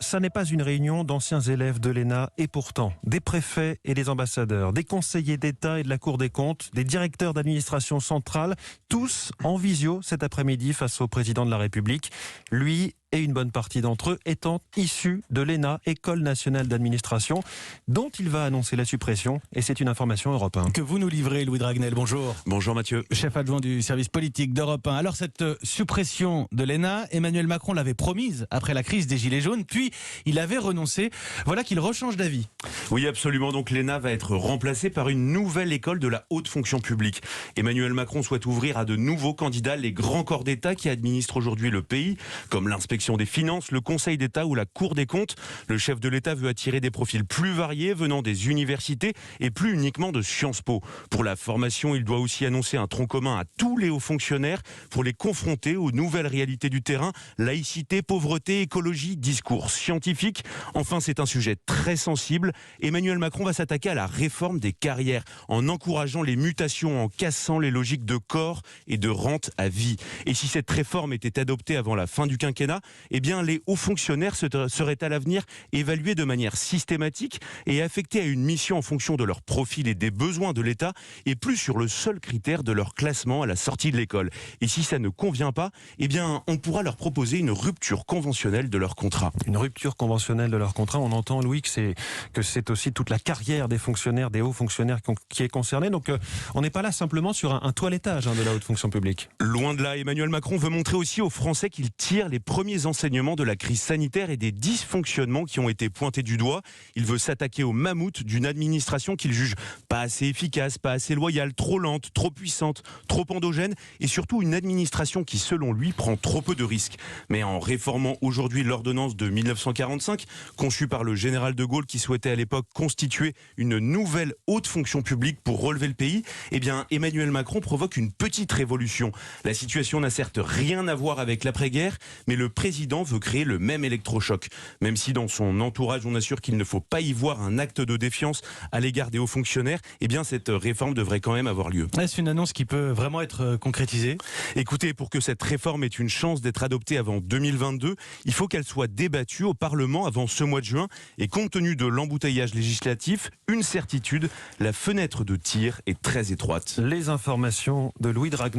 ça n'est pas une réunion d'anciens élèves de l'ENA et pourtant, des préfets et des ambassadeurs, des conseillers d'État et de la Cour des comptes, des directeurs d'administration centrale, tous en visio cet après-midi face au président de la République. Lui et une bonne partie d'entre eux étant issus de l'ENA, École nationale d'administration, dont il va annoncer la suppression. Et c'est une information Europe 1. Que vous nous livrez, Louis Dragnel, bonjour. Bonjour Mathieu. Chef adjoint du service politique d'Europe 1. Alors cette suppression de l'ENA, Emmanuel Macron l'avait promise après la crise des Gilets jaunes, puis il avait renoncé. Voilà qu'il rechange d'avis. Oui, absolument. Donc l'ENA va être remplacée par une nouvelle école de la haute fonction publique. Emmanuel Macron souhaite ouvrir à de nouveaux candidats les grands corps d'État qui administrent aujourd'hui le pays, comme l'inspection des finances, le Conseil d'État ou la Cour des comptes. Le chef de l'État veut attirer des profils plus variés venant des universités et plus uniquement de Sciences Po. Pour la formation, il doit aussi annoncer un tronc commun à tous les hauts fonctionnaires pour les confronter aux nouvelles réalités du terrain, laïcité, pauvreté, écologie, discours scientifique. Enfin, c'est un sujet très sensible. Emmanuel Macron va s'attaquer à la réforme des carrières en encourageant les mutations, en cassant les logiques de corps et de rente à vie. Et si cette réforme était adoptée avant la fin du quinquennat, eh bien les hauts fonctionnaires seraient à l'avenir évalués de manière systématique et affectés à une mission en fonction de leur profil et des besoins de l'État et plus sur le seul critère de leur classement à la sortie de l'école. Et si ça ne convient pas, eh bien on pourra leur proposer une rupture conventionnelle de leur contrat. Une rupture conventionnelle de leur contrat, on entend, Louis, que c'est aussi toute la carrière des fonctionnaires, des hauts fonctionnaires qui est concernée. Donc on n'est pas là simplement sur un toilettage de la haute fonction publique. Loin de là, Emmanuel Macron veut montrer aussi aux Français qu'il tire les premiers enseignements de la crise sanitaire et des dysfonctionnements qui ont été pointés du doigt. Il veut s'attaquer au mammouth d'une administration qu'il juge pas assez efficace, pas assez loyale, trop lente, trop puissante, trop endogène et surtout une administration qui, selon lui, prend trop peu de risques. Mais en réformant aujourd'hui l'ordonnance de 1945, conçue par le général de Gaulle qui souhaitait à l'époque constituer une nouvelle haute fonction publique pour relever le pays, eh bien Emmanuel Macron provoque une petite révolution. La situation n'a certes rien à voir avec l'après-guerre, mais le président veut créer le même électrochoc. Même si dans son entourage on assure qu'il ne faut pas y voir un acte de défiance à l'égard des hauts fonctionnaires, eh bien cette réforme devrait quand même avoir lieu. Est-ce une annonce qui peut vraiment être concrétisée ? Écoutez, pour que cette réforme ait une chance d'être adoptée avant 2022, il faut qu'elle soit débattue au Parlement avant ce mois de juin. Et compte tenu de l'embouteillage législatif, une certitude, la fenêtre de tir est très étroite. Les informations de Louis Dragnel.